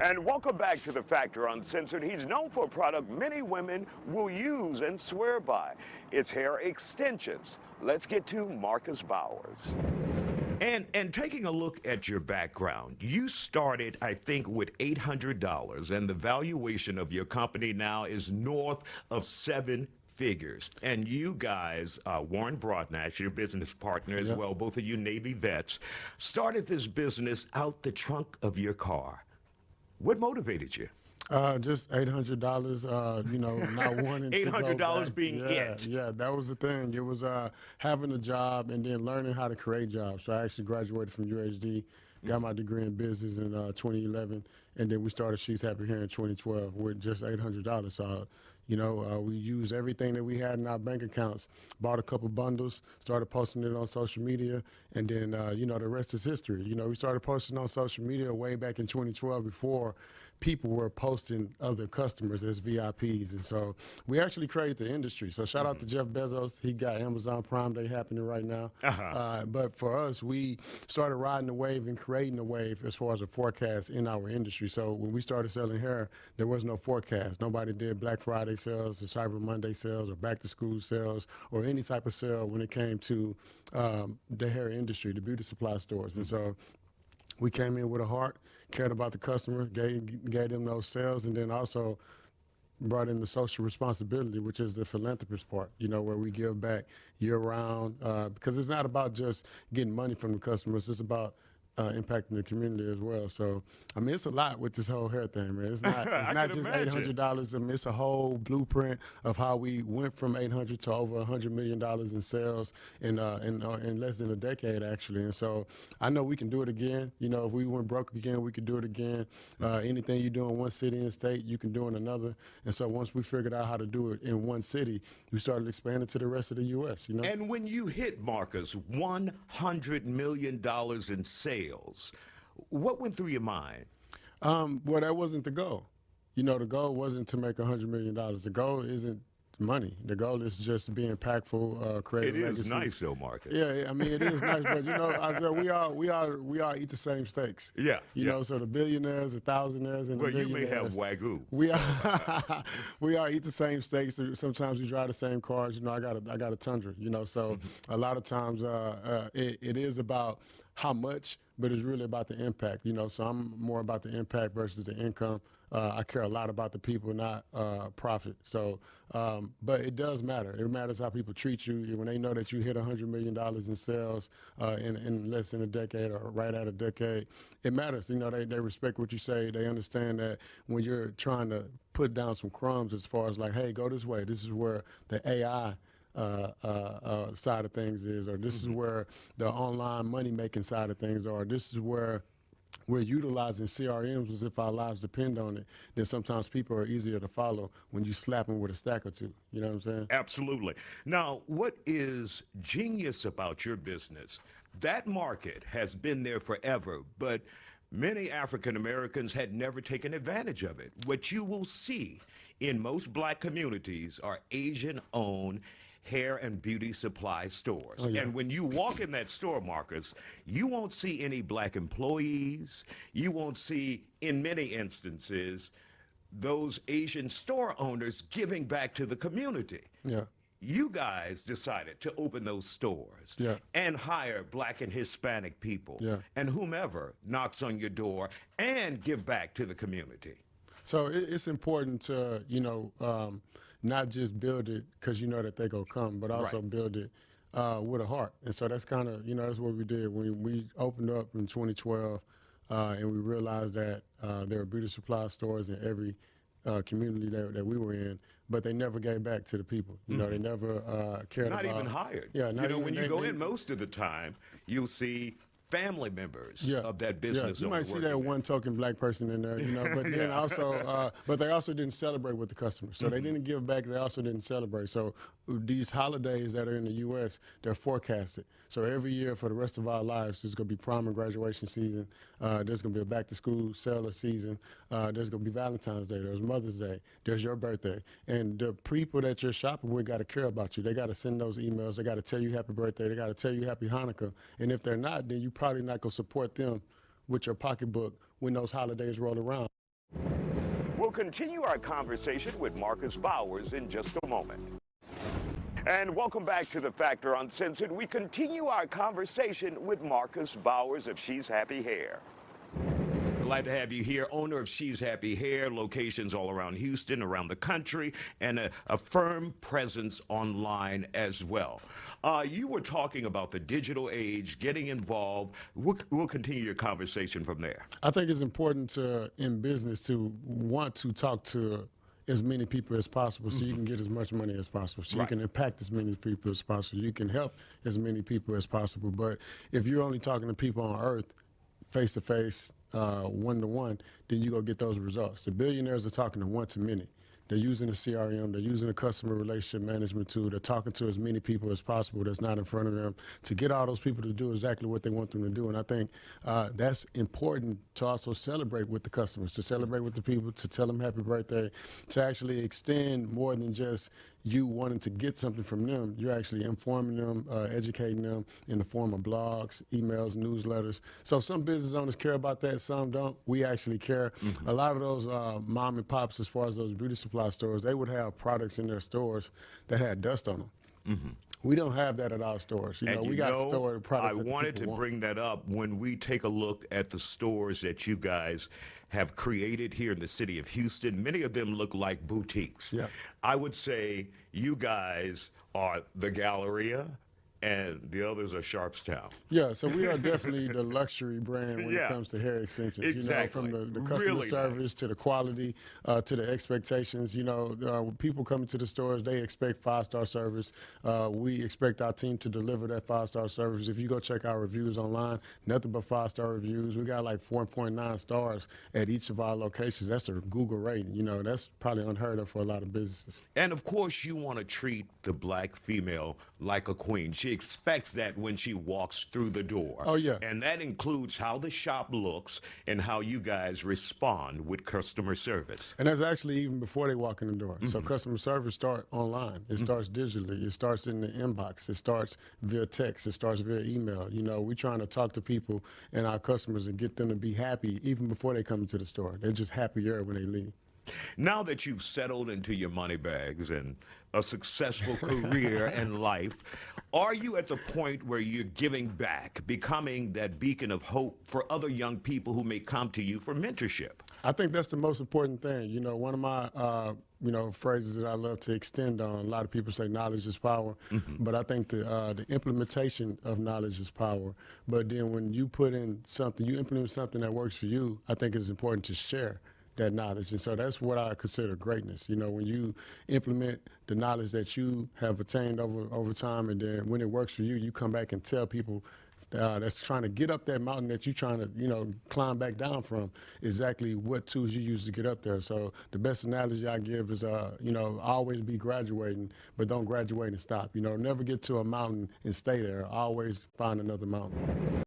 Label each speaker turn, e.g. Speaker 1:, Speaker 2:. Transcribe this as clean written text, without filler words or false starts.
Speaker 1: And welcome back to The Factor Uncensored. He's known for a product many women will use and swear by. It's hair extensions. Let's get to Marcus Bowers. And taking a look at your background, you started, I think, with $800, and the valuation of your company now is north of $7 figures. And you guys, Warren Broadnax, your business partner as well, both of you Navy vets, started this business out the trunk of your car. What motivated you?
Speaker 2: Just $800, not wanting to go
Speaker 1: $800 being it.
Speaker 2: Yeah, that was the thing. It was having a job and then learning how to create jobs. So I actually graduated from UHD, got my degree in business in 2011, and then we started She's Happy here in 2012 with just $800. So, we used everything that we had in our bank accounts, bought a couple bundles, started posting it on social media, and then, the rest is history. We started posting on social media way back in 2012 before people were posting other customers as VIPs. And so we actually created the industry. So shout out to Jeff Bezos. He got Amazon Prime Day happening right now. But for us, we started riding the wave and creating the wave as far as a forecast in our industry. So when we started selling hair, there was no forecast. Nobody did Black Friday sales or Cyber Monday sales or back to school sales or any type of sale when it came to the hair industry, the beauty supply stores. And so we came in with a heart, cared about the customer, gave them those sales, and then also brought in the social responsibility, which is the philanthropist part, where we give back year round, because it's not about just getting money from the customers, it's about impacting the community as well. So, it's a lot with this whole hair thing, man. It's not just $800. It's a whole blueprint of how we went from $800 to over $100 million in sales in less than a decade, actually. And so I know we can do it again. If we went broke again, we could do it again. Anything you do in one city and state, you can do in another. And so once we figured out how to do it in one city, we started expanding to the rest of the U.S.,
Speaker 1: And when you hit, Marcus, $100 million in sales, what went through your mind?
Speaker 2: Well, that wasn't the goal. The goal wasn't to make $100 million. The goal isn't money. The goal is just being impactful, creating legacy.
Speaker 1: It is nice, though, Marcus.
Speaker 2: Yeah, it is nice, but Isaiah, we all eat the same steaks. So the billionaires, the thousandaires, and the millionaires.
Speaker 1: You may have Wagyu.
Speaker 2: We all eat the same steaks. Sometimes we drive the same cars. I got a Tundra. So a lot of times it is about how much, but it's really about the impact. So I'm more about the impact versus the income. I care a lot about the people, not profit. So, but it does matter. It matters how people treat you. When they know that you hit $100 million in sales in less than a decade or right at a decade, it matters. They respect what you say. They understand that when you're trying to put down some crumbs as far as like, hey, go this way. This is where the AI side of things is, or this is where the online money-making side of things are. This is where we're utilizing CRMs as if our lives depend on it. Then sometimes people are easier to follow when you slap them with a stack or two. You know what I'm saying?
Speaker 1: Absolutely. Now, what is genius about your business? That market has been there forever, but many African Americans had never taken advantage of it. What you will see in most black communities are Asian-owned hair and beauty supply stores. And when you walk in that store, Marcus, you won't see any black employees. You won't see, in many instances, those Asian store owners giving back to the community. You guys decided to open those stores and hire black and Hispanic people and whomever knocks on your door and give back to the community.
Speaker 2: So it's important to, not just build it because you know that they're going to come, but also build it with a heart. And so that's kind of, that's what we did. When we opened up in 2012 and we realized that there were beauty supply stores in every community that we were in, but they never gave back to the people. They never cared about.
Speaker 1: Not even hired.
Speaker 2: Yeah, not even,
Speaker 1: when you go in most of the time, you'll see family members of that business.
Speaker 2: You might see that one token black person in there, but then also, but they also didn't celebrate with the customers. So they didn't give back, they also didn't celebrate. So these holidays that are in the U.S., they're forecasted. So every year for the rest of our lives, there's going to be prom and graduation season. There's going to be a back to school seller season. There's going to be Valentine's Day. There's Mother's Day. There's your birthday. And the people that you're shopping with got to care about you. They got to send those emails. They got to tell you happy birthday. They got to tell you happy Hanukkah. And if they're not, then you probably not going to support them with your pocketbook when those holidays roll around.
Speaker 1: We'll continue our conversation with Marcus Bowers in just a moment. And welcome back to The Factor Uncensored. We continue our conversation with Marcus Bowers of She's Happy Hair. Glad to have you here, owner of She's Happy Hair, locations all around Houston, around the country, and a firm presence online as well. You were talking about the digital age, getting involved. We'll continue your conversation from there.
Speaker 2: I think it's important in business to want to talk to as many people as possible so you can get as much money as possible, so you can impact as many people as possible, you can help as many people as possible. But if you're only talking to people on earth, face-to-face, one-to-one, then you're going to get those results. The billionaires are talking to one-to-many. They're using a CRM, they're using a customer relationship management tool, they're talking to as many people as possible that's not in front of them to get all those people to do exactly what they want them to do. And I think that's important to also celebrate with the customers, to celebrate with the people, to tell them happy birthday, to actually extend more than just you wanting to get something from them. You're actually informing them, educating them in the form of blogs, emails, newsletters. So some business owners care about that, some don't. We actually care. A lot of those mom and pops, as far as those beauty supply stores, they would have products in their stores that had dust on them. We don't have that at our stores. We got stored products.
Speaker 1: I wanted to bring that up. When we take a look at the stores that you guys have created here in the city of Houston, many of them look like boutiques.
Speaker 2: Yeah.
Speaker 1: I would say you guys are the Galleria, and the others are Sharpstown.
Speaker 2: Yeah, so we are definitely the luxury brand when it comes to hair extensions.
Speaker 1: Exactly.
Speaker 2: From the customer
Speaker 1: Really
Speaker 2: service to the quality to the expectations. When people come into the stores, they expect 5-star service. We expect our team to deliver that 5-star service. If you go check our reviews online, nothing but 5-star reviews. We got like 4.9 stars at each of our locations. That's a Google rating. That's probably unheard of for a lot of businesses.
Speaker 1: And of course, you want to treat the black female like a queen. She expects that when she walks through the door.
Speaker 2: Oh, yeah.
Speaker 1: And that includes how the shop looks and how you guys respond with customer service.
Speaker 2: And that's actually even before they walk in the door. So customer service starts online. It starts digitally. It starts in the inbox. It starts via text. It starts via email. We're trying to talk to people and our customers and get them to be happy even before they come into the store. They're just happier when they leave.
Speaker 1: Now that you've settled into your money bags and a successful career and life, are you at the point where you're giving back, becoming that beacon of hope for other young people who may come to you for mentorship?
Speaker 2: I think that's the most important thing. One of my phrases that I love to extend on, a lot of people say knowledge is power, but I think the implementation of knowledge is power. But then when you put in something, you implement something that works for you, I think it's important to share that knowledge. And so that's what I consider greatness. When you implement the knowledge that you have attained over time, and then when it works for you, you come back and tell people that's trying to get up that mountain that you're trying to, climb back down from, exactly what tools you use to get up there. So the best analogy I give is, always be graduating, but don't graduate and stop. Never get to a mountain and stay there. Always find another mountain.